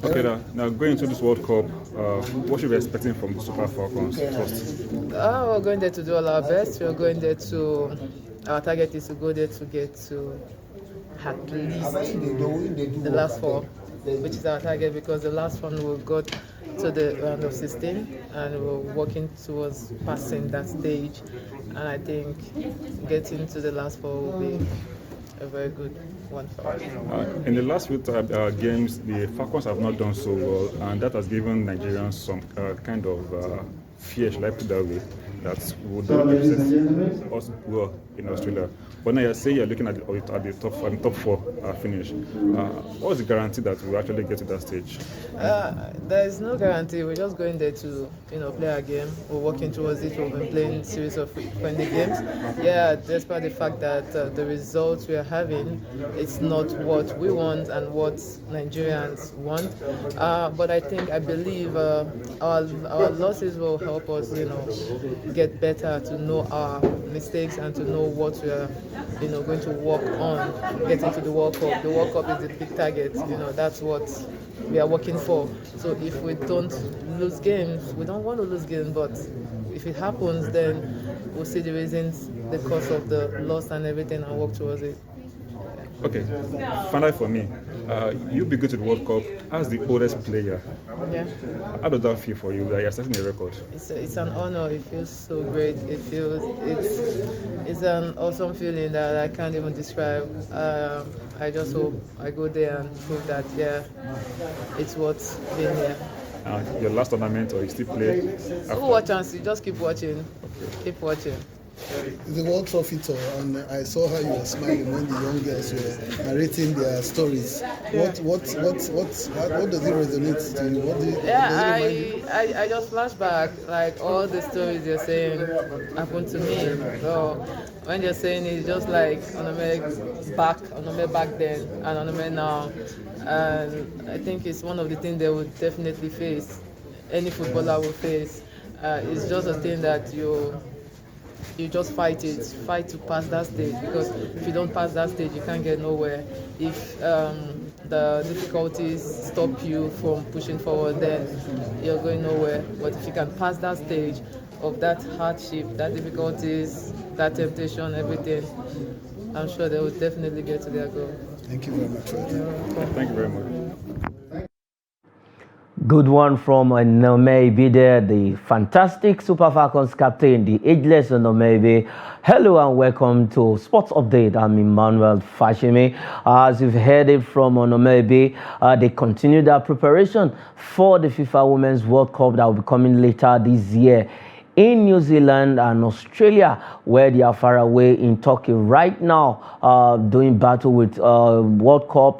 Okay, now going into this World Cup, what should we be expecting from the Super Falcons first? We're going there to do all our best. We're going there to. Our target is to go there to get to at least the last four, which is our target because the last one we got to the round of 16 and we're working towards passing that stage. And I think getting to the last four will be a very good one for us. In the last few games, the Falcons have not done so well, and that has given Nigerians some kind of fear, shall I put that way, that would represent us well in Australia. But now you're saying you're looking at the top four finish. What's the guarantee that we'll actually get to that stage? There is no guarantee. We're just going there to play our game. We're working towards it. We've been playing a series of friendly games. Yeah, despite the fact that the results we are having, it's not what we want and what Nigerians want. But I believe our losses will help us, get better, to know our mistakes and to know what we are, going to work on getting to the World Cup. The World Cup is the big target. That's what we are working for. So if we don't lose games, we don't want to lose games, but if it happens, then we'll see the reasons, the cause of the loss and everything, and work towards it. Okay, finally for me, you'll be good to the World Cup as the oldest player. Yeah. How does that feel for you? That you're setting a record. It's an honor. It feels so great. It's an awesome feeling that I can't even describe. I just hope I go there and prove that it's worth being here. Your last tournament, or you still play? Watch and see. Just keep watching. Keep watching. The World Trophy tour, and I saw how you were smiling when the young girls were narrating their stories. What does it resonate to you? What do you, I just flash back, like all the stories you're saying happened to me. So when you're saying it's just like Onome back then and Onome now, and I think it's one of the things they would definitely face. Any footballer will face. It's just a thing that you just fight to pass that stage, because if you don't pass that stage, you can't get nowhere. If the difficulties stop you from pushing forward, then you're going nowhere. But if you can pass that stage of that hardship, that difficulties, that temptation, everything, I'm sure they will definitely get to their goal. Thank you very much. Thank you very much. Good one from Nomebe there, the fantastic Super Falcons captain, the ageless Nomebe. Hello and welcome to Sports Update. I'm Emmanuel Fashimi. As you've heard it from Nomebe, they continue their preparation for the FIFA Women's World Cup that will be coming later this year in New Zealand and Australia, where they are far away in Turkey right now, doing battle with World Cup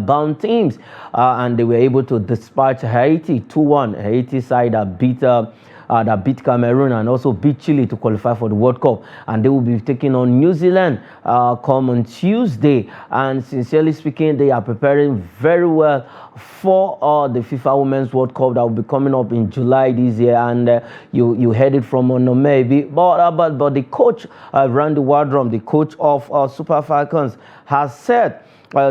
bound teams, and they were able to dispatch Haiti 2-1. Haiti side that beat Cameroon and also beat Chile to qualify for the World Cup, and they will be taking on New Zealand come on Tuesday. And sincerely speaking, they are preparing very well for the FIFA Women's World Cup that will be coming up in July this year. And you heard it from Onomebi, but the coach Randy Wardrum, the coach of Super Falcons, has said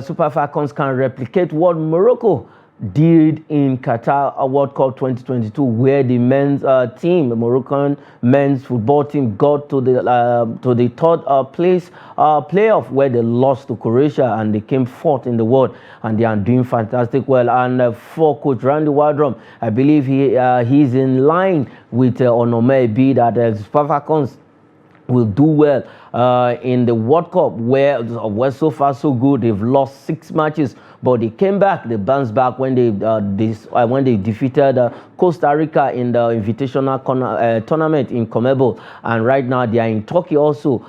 Super Falcons can replicate what Morocco did in Qatar World Cup 2022, where the men's team, the Moroccan men's football team, got to the third place playoff, where they lost to Croatia and they came fourth in the world, and they are doing fantastic well. And for Coach Randy Wardrum, I believe he's in line with Onome B, that Super Falcons will do well in the World Cup, where so far so good. They've lost 6 matches, but they came back. They bounced back when they defeated Costa Rica in the Invitational tournament in Comebol, and right now they are in Turkey also,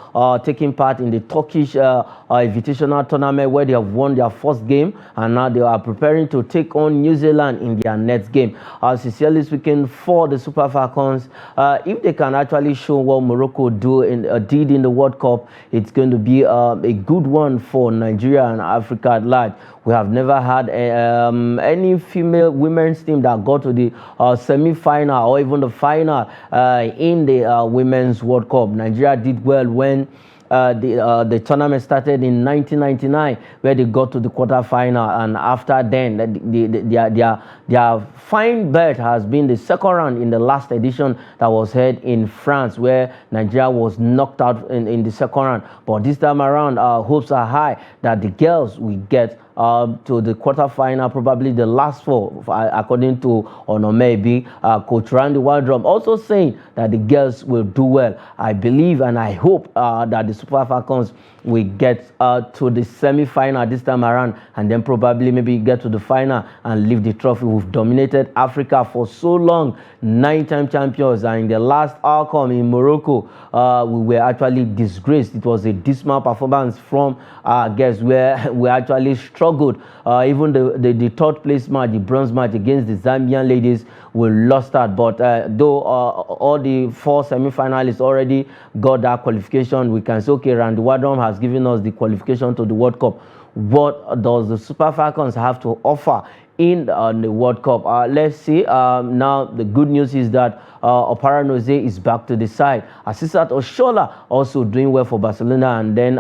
taking part in the Turkish Invitational tournament, where they have won their first game, and now they are preparing to take on New Zealand in their next game. Sincerely speaking, for the Super Falcons, if they can actually show what Morocco did in the World Cup, it's going to be a good one for Nigeria and Africa at large. We have never had any female women's team that got to the semi-final or even the final in the Women's World Cup. Nigeria did well when the tournament started in 1999, where they got to the quarterfinal, and after then, their fine bet has been the second round in the last edition that was held in France, where Nigeria was knocked out in the second round. But this time around, our hopes are high that the girls will get to the quarterfinal, probably the last four, according to Onomebi, Coach Randy Wardrum, also saying that the girls will do well. I believe and I hope that the Super Falcons will get to the semi-final this time around, and then probably maybe get to the final and leave the trophy. We've dominated Africa for so long, 9-time champions, and in the last outcome in Morocco, we were actually disgraced. It was a dismal performance from our guests, where we actually struggled. Even the third place match, the bronze match against the Zambian ladies, we lost that. But though all the 4 semi-finalists already got that qualification, we can say, okay, Randy Wardrum has given us the qualification to the World Cup. What does the Super Falcons have to offer in the World Cup? Let's see. Now, the good news is that Opara Noze is back to the side. Asisat Oshola also doing well for Barcelona, and then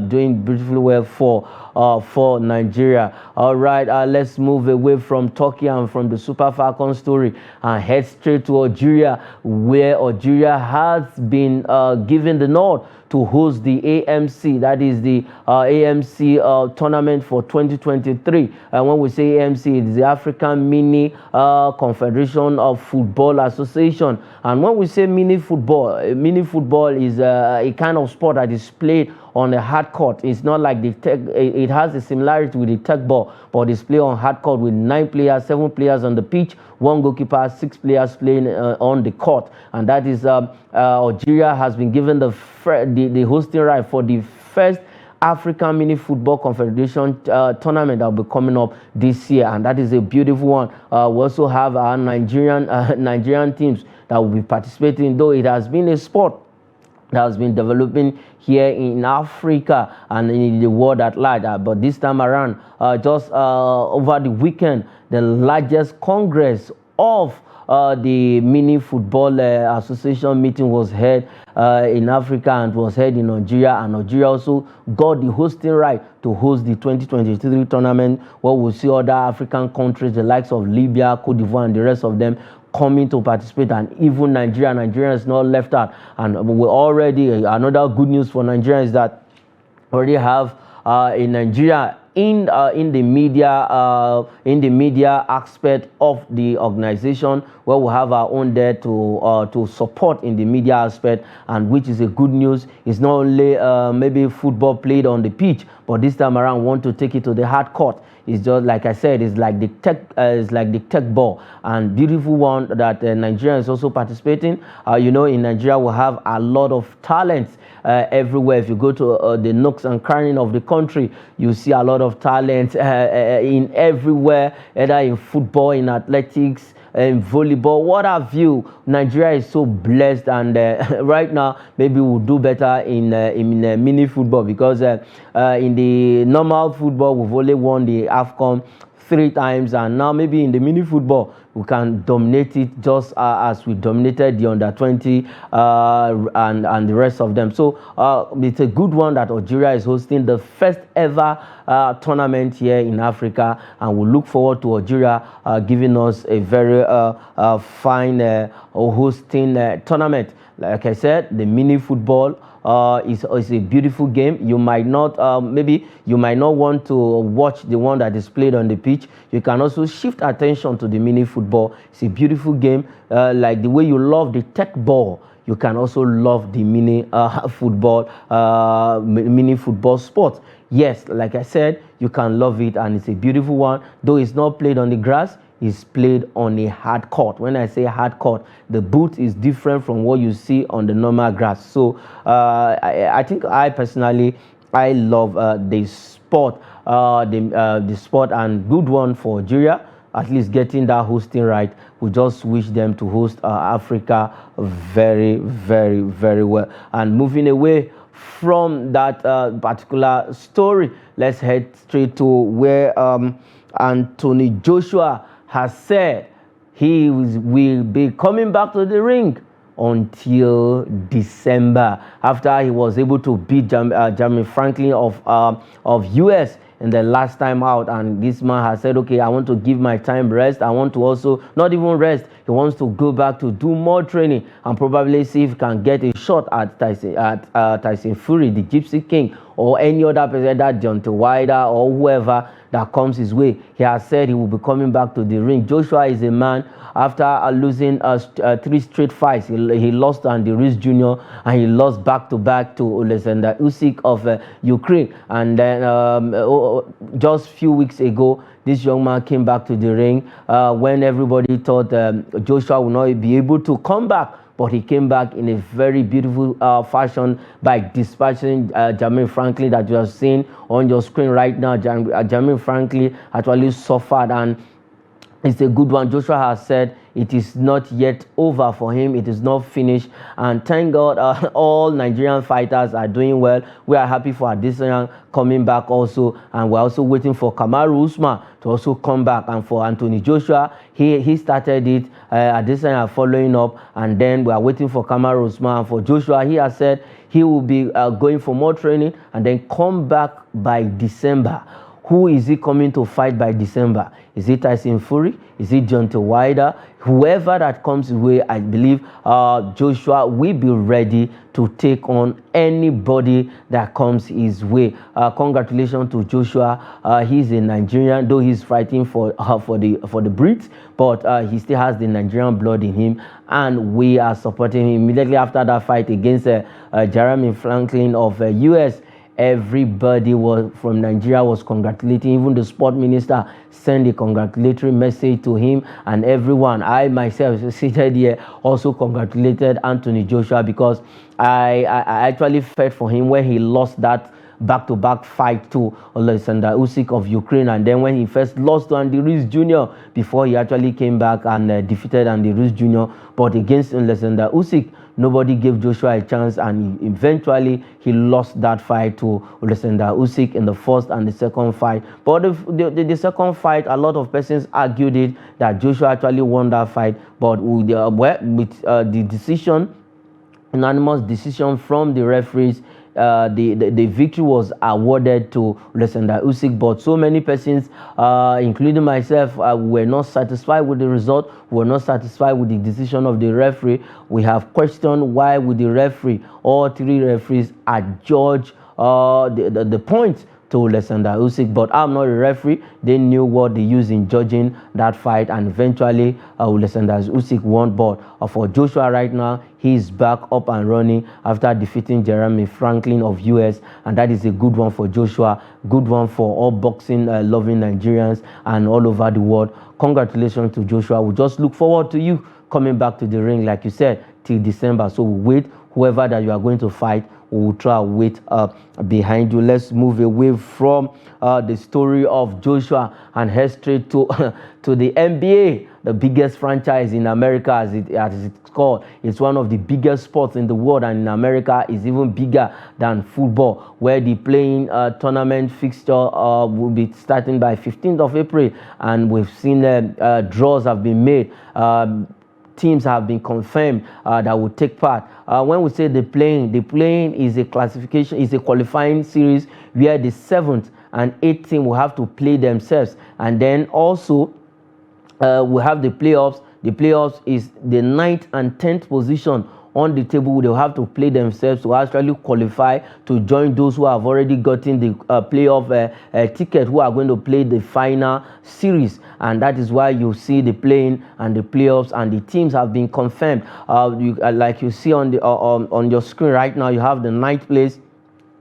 doing beautifully well for Nigeria. All right, let's move away from Turkey and from the Super Falcons story and head straight to Algeria, where Algeria has been given the nod to host the AMC, that is the AMC tournament for 2023. And when we say AMC, it's the African Mini Confederation of Football Association. And when we say mini football is a kind of sport that is played on a hard court. It's not like the tech, it has a similarity with the tech ball, but it's played on hard court with 9 players, 7 players on the pitch, 1 goalkeeper, 6 players playing on the court. And that is Algeria has been given the hosting right for the first African Mini Football Confederation tournament that will be coming up this year, and that is a beautiful one. We also have our Nigerian teams that will be participating, though it has been a sport that has been developing here in Africa and in the world at large. But this time around, just over the weekend, the largest congress of the Mini Football Association meeting was held in Africa and was held in Nigeria, and Nigeria also got the hosting right to host the 2023 tournament, where we'll see other African countries, the likes of Libya, Cote d'Ivoire, and the rest of them coming to participate, and even Nigeria is not left out. And we already, another good news for Nigeria is that we already have in Nigeria in the media aspect of the organization, where we have our own there to support in the media aspect, and which is a good news. It's not only maybe football played on the pitch, but this time around we want to take it to the hard court. It's just like I said, it's like the tech ball, and beautiful one that Nigeria is also participating. You know, in Nigeria we have a lot of talents everywhere. If you go to the nooks and crannies of the country, you see a lot of talent in everywhere, either in football, in athletics, in volleyball, what have you. Nigeria is so blessed, and right now maybe we'll do better in mini football, because in the normal football we've only won the AFCON 3 times, and now maybe in the mini football we can dominate it just as we dominated the under-20 and the rest of them. So it's a good one that Algeria is hosting the first ever tournament here in Africa, and we look forward to Algeria giving us a very fine hosting tournament. Like I said, the mini football is a beautiful game. You might not maybe you might not want to watch the one that is played on the pitch. You can also shift attention to the mini football. It's a beautiful game. Like the way you love the tech ball, you can also love the mini football sport. Yes, like I said, you can love it, and it's a beautiful one. Though it's not played on the grass, is played on a hard court. When I say hard court, the boot is different from what you see on the normal grass. So I think I personally love the sport, the sport, and good one for Algeria, at least getting that hosting right. We just wish them to host Africa very, very, very well. And moving away from that particular story, let's head straight to where Anthony Joshua has said he will be coming back to the ring until December, after he was able to beat Jeremy Franklin of US in the last time out. And this man has said, okay, I want to give my time rest. I want to also not even rest. He wants to go back to do more training and probably see if he can get a shot at Tyson Fury, the Gypsy King, or any other person, that Deontay Wilder or whoever that comes his way. He has said he will be coming back to the ring. Joshua is a man, after losing 3 straight fights, he lost to Andy Ruiz Jr. and he lost back-to-back to Alexander Usyk of Ukraine. And then just a few weeks ago, this young man came back to the ring when everybody thought Joshua would not be able to come back. But he came back in a very beautiful fashion by dispatching Jermaine Franklin, that you are seeing on your screen right now. Jermaine Franklin actually suffered, and it's a good one. Joshua has said it is not yet over for him. It is not finished. And thank God all Nigerian fighters are doing well. We are happy for Adesanya coming back also. And we're also waiting for Kamaru Usman to also come back. And for Anthony Joshua, he started it. Adesanya following up. And then we are waiting for Kamaru Usman. And for Joshua, he has said he will be going for more training and then come back by December. Who is he coming to fight by December? Is it Tyson Fury? Is it Deontay Wilder? Whoever that comes his way, I believe Joshua will be ready to take on anybody that comes his way. Congratulations to Joshua. He's a Nigerian, though he's fighting for the Brits, but he still has the Nigerian blood in him, and we are supporting him. Immediately after that fight against Jeremy Franklin of US, everybody from Nigeria was congratulating. Even the sport minister sent a congratulatory message to him, and everyone, I myself seated here, also congratulated Anthony Joshua, because I actually felt for him when he lost that back-to-back fight to Alexander Usyk of Ukraine, and then when he first lost to Andy Ruiz Jr. before he actually came back and defeated Andy Ruiz Jr. But against Alexander Usyk, nobody gave Joshua a chance, and eventually he lost that fight to Alexander Usyk in the first and the second fight. But the second fight, a lot of persons argued it that Joshua actually won that fight, but with the decision, unanimous decision from the referees, the victory was awarded to Alexander Usyk. But so many persons, including myself, were not satisfied with the result, were not satisfied with the decision of the referee. We have questioned why would the referee, all 3 referees, adjudge the points to Alexander Usyk. But I'm not a referee. They knew what they used in judging that fight, and eventually Alexander Usyk won. But for Joshua right now, he's back up and running after defeating Jeremy Franklin of US, and that is a good one for Joshua, good one for all boxing loving Nigerians and all over the world. Congratulations to Joshua. We just look forward to you coming back to the ring, like you said, till December. So we wait, whoever that you are going to fight, we will try to wait behind you. Let's move away from the story of Joshua and head straight to the NBA, the biggest franchise in America, as it's called. It's one of the biggest sports in the world, and in America is even bigger than football, where the playing tournament fixture will be starting by 15th of April, and we've seen draws have been made. Teams have been confirmed that will take part. When we say the playing is a classification, is a qualifying series where the 7th and 8th team will have to play themselves, and then also we have the playoffs. The playoffs is the 9th and 10th position on the table. They'll have to play themselves to actually qualify to join those who have already gotten the playoff ticket, who are going to play the final series. And that is why you see the playing and the playoffs, and the teams have been confirmed. Like you see on your screen right now, you have the 9th place,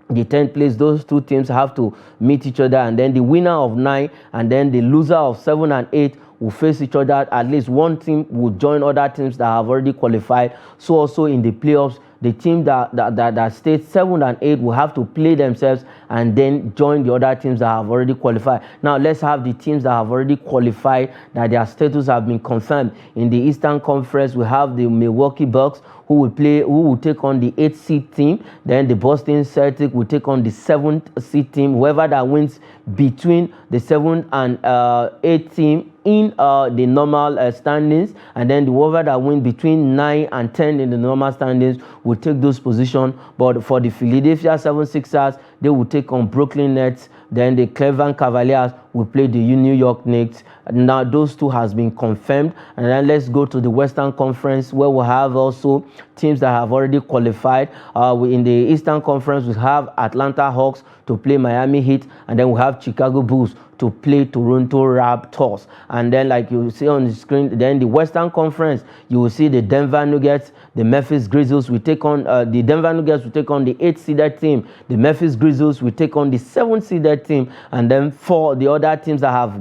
the 10th place. Those 2 teams have to meet each other, and then the winner of 9 and then the loser of 7 and 8 will face each other. At least one team will join other teams that have already qualified. So also in the playoffs, the team that stayed 7 and 8 will have to play themselves and then join the other teams that have already qualified. Now let's have the teams that have already qualified, that their status have been confirmed. In the Eastern Conference, we have the Milwaukee Bucks, who will take on the 8th seed team. Then the Boston Celtics will take on the 7th seed team. Whoever that wins between the 7th and 8th team in the normal standings, and then whoever that wins between 9 and 10 in the normal standings will take those positions. But for the Philadelphia 76ers, they will take on Brooklyn Nets. Then the Cleveland Cavaliers will play the New York Knicks. Now those two has been confirmed. And then let's go to the Western Conference, where we have also teams that have already qualified. In the Eastern Conference, we have Atlanta Hawks to play Miami Heat, and then we have Chicago Bulls to play Toronto Raptors. And then, like you see on the screen, then the Western Conference, you will see the Denver Nuggets, the Memphis Grizzlies will take on the Denver Nuggets will take on the 8th seeded team. The Memphis Grizzlies will take on the 7th seeded team. And then for the other teams that have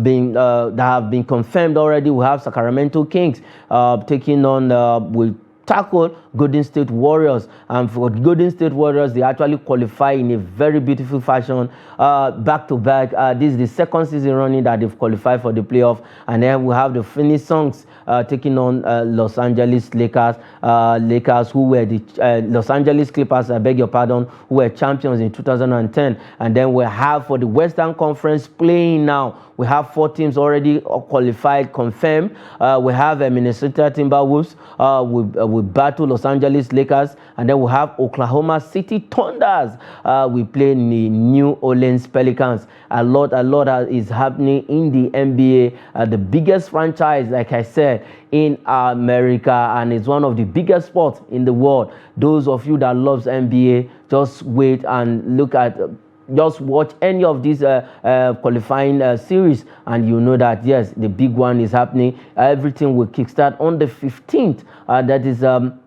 been confirmed already, we have Sacramento Kings taking on with tackle Golden State Warriors. And for Golden State Warriors, they actually qualify in a very beautiful fashion, back to back. This is the second season running that they've qualified for the playoff. And then we have the Phoenix Suns taking on Los Angeles Lakers, who were the Los Angeles Clippers, I beg your pardon, who were champions in 2010. And then we have for the Western Conference playing now, we have 4 teams already qualified, confirmed. We have Minnesota Timberwolves will battle Los Angeles Lakers, and then we have Oklahoma City Thunders. We play the New Orleans Pelicans. A lot is happening in the NBA. The biggest franchise, like I said, in America, and it's one of the biggest sports in the world. Those of you that loves NBA, just wait and look at. Just watch any of these qualifying series, and you know that yes, the big one is happening. Everything will kickstart on the 15th. That is on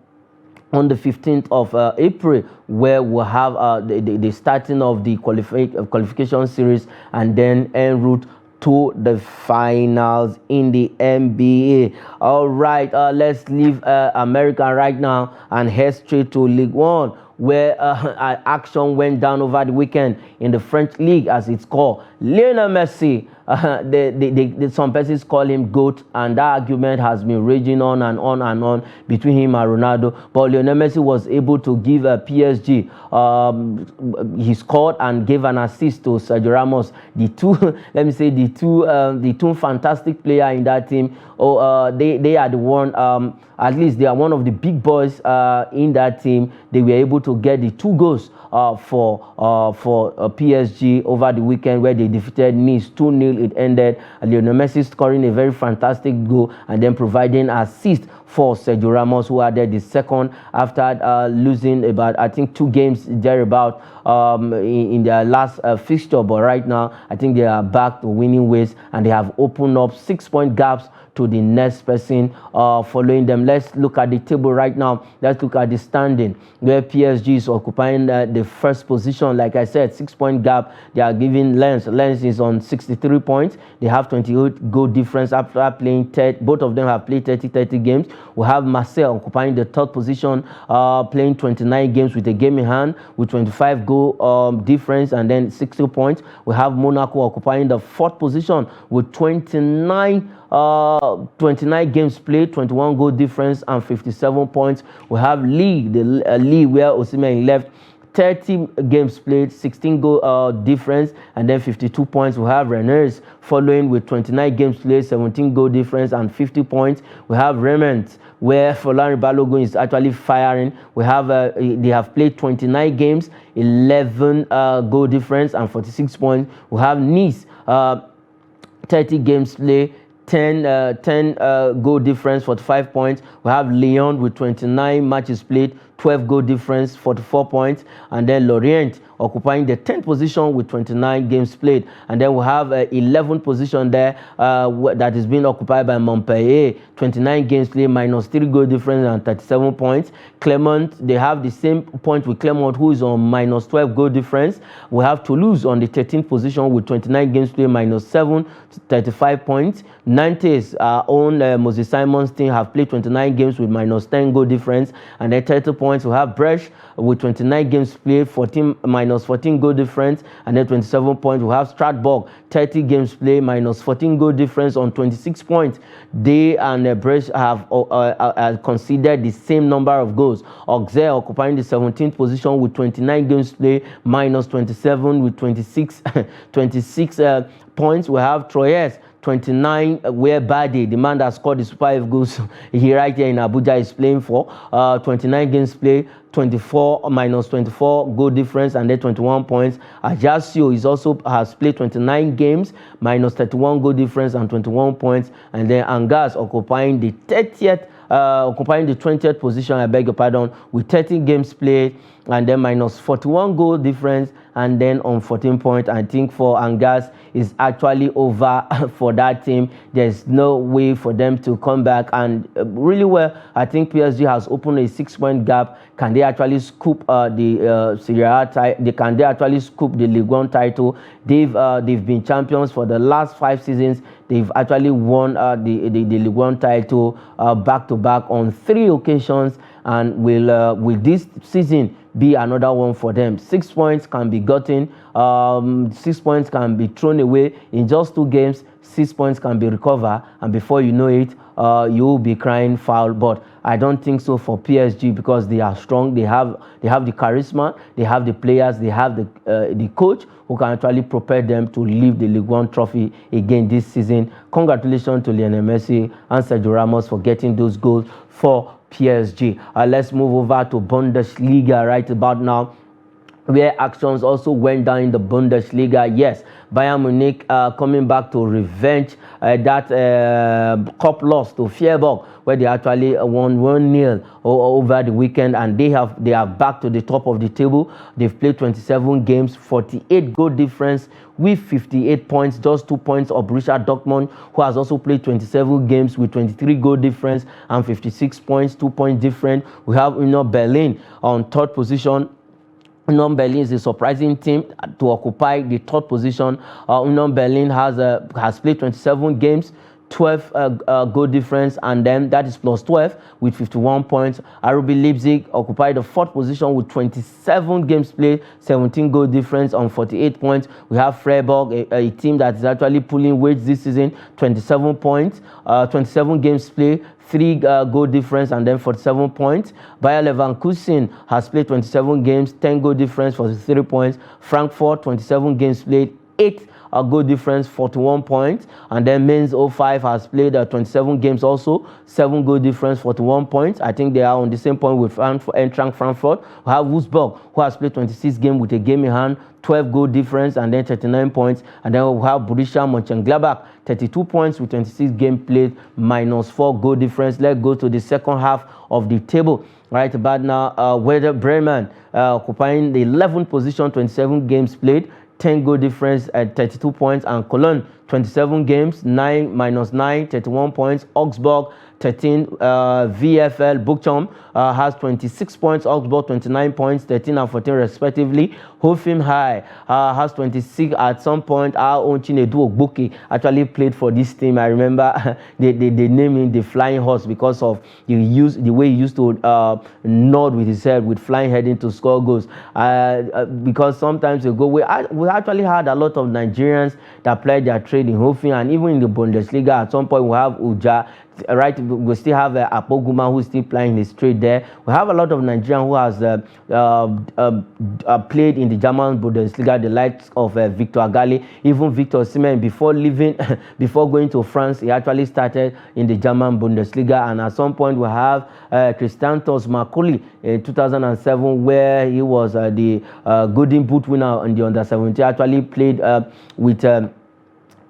the 15th of April, where we'll have the starting of the qualification series, and then en route to the finals in the NBA. All right, let's leave America right now and head straight to League One, where action went down over the weekend in the French league, as it's called. Lionel Messi, some persons call him GOAT, and that argument has been raging on and on and on between him and Ronaldo. But Lionel Messi was able to give PSG, he scored and gave an assist to Sergio Ramos, the two let me say the two fantastic players in that team. They are the one, at least they are one of the big boys in that team. They were able to get the 2 goals for PSG over the weekend, where they defeated Nice 2-0. It ended Lionel Messi scoring a very fantastic goal and then providing assist for Sergio Ramos, who added the second after losing about, I think, 2 games thereabout in their last fixture. But right now, I think they are back to winning ways, and they have opened up 6-point gaps to the next person following them. Let's look at the table right now. Let's look at the standing, where PSG is occupying the first position. Like I said, 6-point gap. They are giving Lens. Lens is on 63 points. They have 28 goal difference after playing 30. Both of them have played 30 games. We have Marseille occupying the 3rd position, playing 29 games with a game in hand with 25 goal difference and then 60 points. We have Monaco occupying the 4th position with 29 games played, 21 goal difference and 57 points. We have Lille, Lille where Osimhen left, 30 games played, 16 goal difference and then 52 points. We have Rennes following with 29 games played, 17 goal difference and 50 points. We have Rennes, where Folari Balogun is actually firing. We have they have played 29 games, 11 goal difference and 46 points. We have Nice, 30 games played, 10 goal difference, 45 points. We have Lyon with 29 matches played, 12 goal difference, 44 points. And then Lorient occupying the 10th position with 29 games played. And then we have 11th position there that is being occupied by Montpellier, 29 games played, minus 3 goal difference and 37 points. Clermont, they have the same point with Clermont, who is on minus 12 goal difference. We have Toulouse on the 13th position with 29 games played, minus 7, 35 points. Nantes, our own Moses Simon's team, have played 29 games with minus 10 goal difference and then 30 points. points. We have Bresch with 29 games played, minus 14 goal difference, and then 27 points. We have Strasbourg, 30 games played, minus 14 goal difference on 26 points. They and Bresch have conceded the same number of goals. Auxerre occupying the 17th position with 29 games played, minus 27 with 26 points. We have Troyes 29, where Bade, the man that scored the Super 5 goals, he right here in Abuja is playing for. 29 games played, 24 minus 24 goal difference, and then 21 points. Ajaccio is also has played 29 games, minus 31 goal difference and 21 points. And then Angers occupying the 30th. Occupying the 20th position, I beg your pardon, with 30 games played, and then minus 41 goal difference, and then on 14 points. I think for Angers is actually over for that team. There's no way for them to come back, and really well, I think PSG has opened a 6-point gap. Can they actually scoop the Serie A title? Can they actually scoop the Ligue 1 title? They've been champions for the last 5 seasons. They've actually won the Ligue 1 title back to back on 3 occasions, and will this season be another one for them? 6 points can be gotten, 6 points can be thrown away in just 2 games. 6 points can be recovered, and before you know it, you'll be crying foul. But I don't think so for PSG, because they are strong. They have the charisma, they have the players, they have the coach who can actually prepare them to lift the Ligue 1 trophy again this season. Congratulations to Lionel Messi and Sergio Ramos for getting those goals for PSG. Let's move over to Bundesliga right about now, where actions also went down in the Bundesliga. Yes, Bayern Munich coming back to revenge that cup loss to Freiburg, where they actually won 1-0 over the weekend, and they are back to the top of the table. They've played 27 games, 48 goal difference with 58 points, just 2 points of Borussia Dortmund, who has also played 27 games with 23 goal difference and 56 points, 2 points different. We have Union Berlin on 3rd position. Union Berlin is a surprising team to occupy the 3rd position. Union Berlin has played 27 games, 12 goal difference, and then that is plus 12 with 51 points. RB Leipzig occupied the 4th position with 27 games played, 17 goal difference on 48 points. We have Freiburg, a team that is actually pulling weight this season, 27 points, 27 games played, 3 goal difference, and then 47 points. Bayer Leverkusen has played 27 games, 10 goal difference, 43 points. Frankfurt, 27 games played, 8 goal difference, 41 points. And then Mainz 05 has played 27 games also, 7 goal difference, 41 points. I think they are on the same point with Eintracht Frankfurt. We have Wolfsburg, who has played 26 games with a game in hand, 12 goal difference, and then 39 points. And then we have Borussia Mönchengladbach, 32 points with 26 games played, minus 4 goal difference. Let's go to the second half of the table. Right about now, Werder Bremen occupying the 11th position, 27 games played, 10 goal difference at 32 points, and Cologne 27 games, 9 minus 9, 31 points. Augsburg 13, VfL Bochum has 26 points, Augsburg 29 points, 13 and 14 respectively. Hoffenheim has 26 at some point. Our own Chinedu Ogbuki actually played for this team. I remember they named him the Flying Horse because of the way he used to nod with his head with flying heading to score goals. Because sometimes ago we actually had a lot of Nigerians that played their trade in Hoffenheim, and even in the Bundesliga at some point we have Uja. Right, we still have Apoguma who's still playing his trade there. We have a lot of Nigerians who has played in the German Bundesliga, the likes of Victor Agali, even Victor Osimhen. Before leaving, before going to France, he actually started in the German Bundesliga. And at some point, we have Christantos Makuli in 2007, where he was the Golden Boot winner in the under-17. Actually played with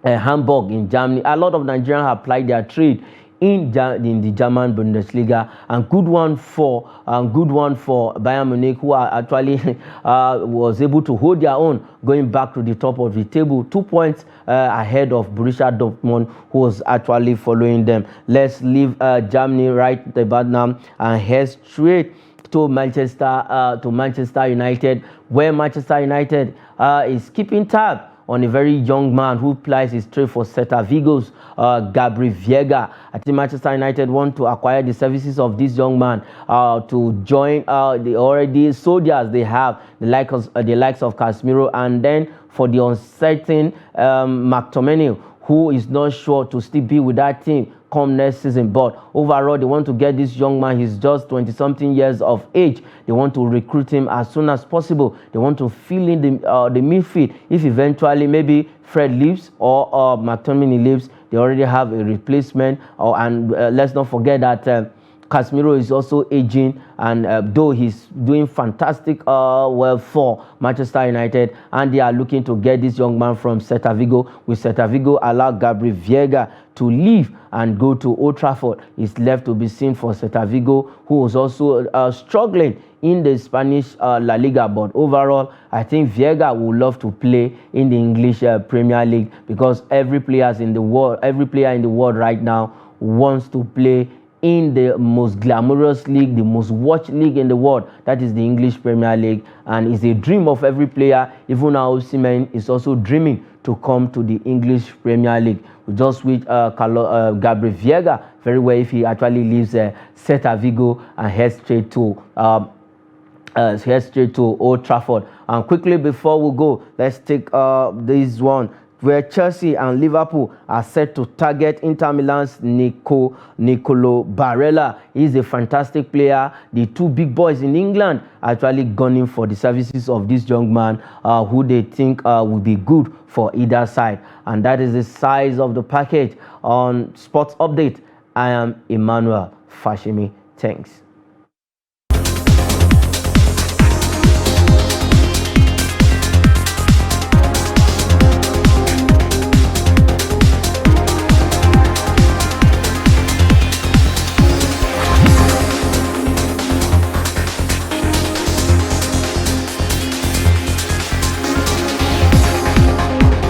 Hamburg in Germany. A lot of Nigerians have applied their trade in the German Bundesliga, and good one for Bayern Munich, who are actually was able to hold their own, going back to the top of the table, 2 points ahead of Borussia Dortmund, who was actually following them. Let's leave Germany right about now and head straight to Manchester United, where Manchester United is keeping tab on a very young man who plies his trade for Celta Vigo's Gabriel Viega. I think Manchester United want to acquire the services of this young man to join the already soldiers they have, the likes of Casemiro, and then for the uncertain McTominay, who is not sure to still be with that team come next season. But overall, they want to get this young man. He's just 20-something years of age. They want to recruit him as soon as possible. They want to fill in the midfield. If eventually maybe Fred leaves or McTominay leaves, they already have a replacement. And let's not forget that Casemiro is also aging, and though he's doing fantastic well for Manchester United, and they are looking to get this young man from Celta Vigo. With Celta Vigo allow Gabriel Viega to leave and go to Old Trafford, it's left to be seen for Celta Vigo, who is also struggling in the Spanish La Liga. But overall, I think Viega would love to play in the English Premier League, because every player in the world right now wants to play in the most glamorous league, the most watched league in the world, that is the English Premier League. And it's a dream of every player. Even Osimhen is also dreaming to come to the English Premier League. We just wish Gabriel Viega very well if he actually leaves Celta Vigo and heads straight to Old Trafford. And quickly before we go, let's take this one, where Chelsea and Liverpool are set to target Inter Milan's Nicolo Barella. He's a fantastic player. The two big boys in England are actually gunning for the services of this young man, who they think will be good for either side. And that is the size of the package on Sports Update. I am Emmanuel Fashimi. Thanks.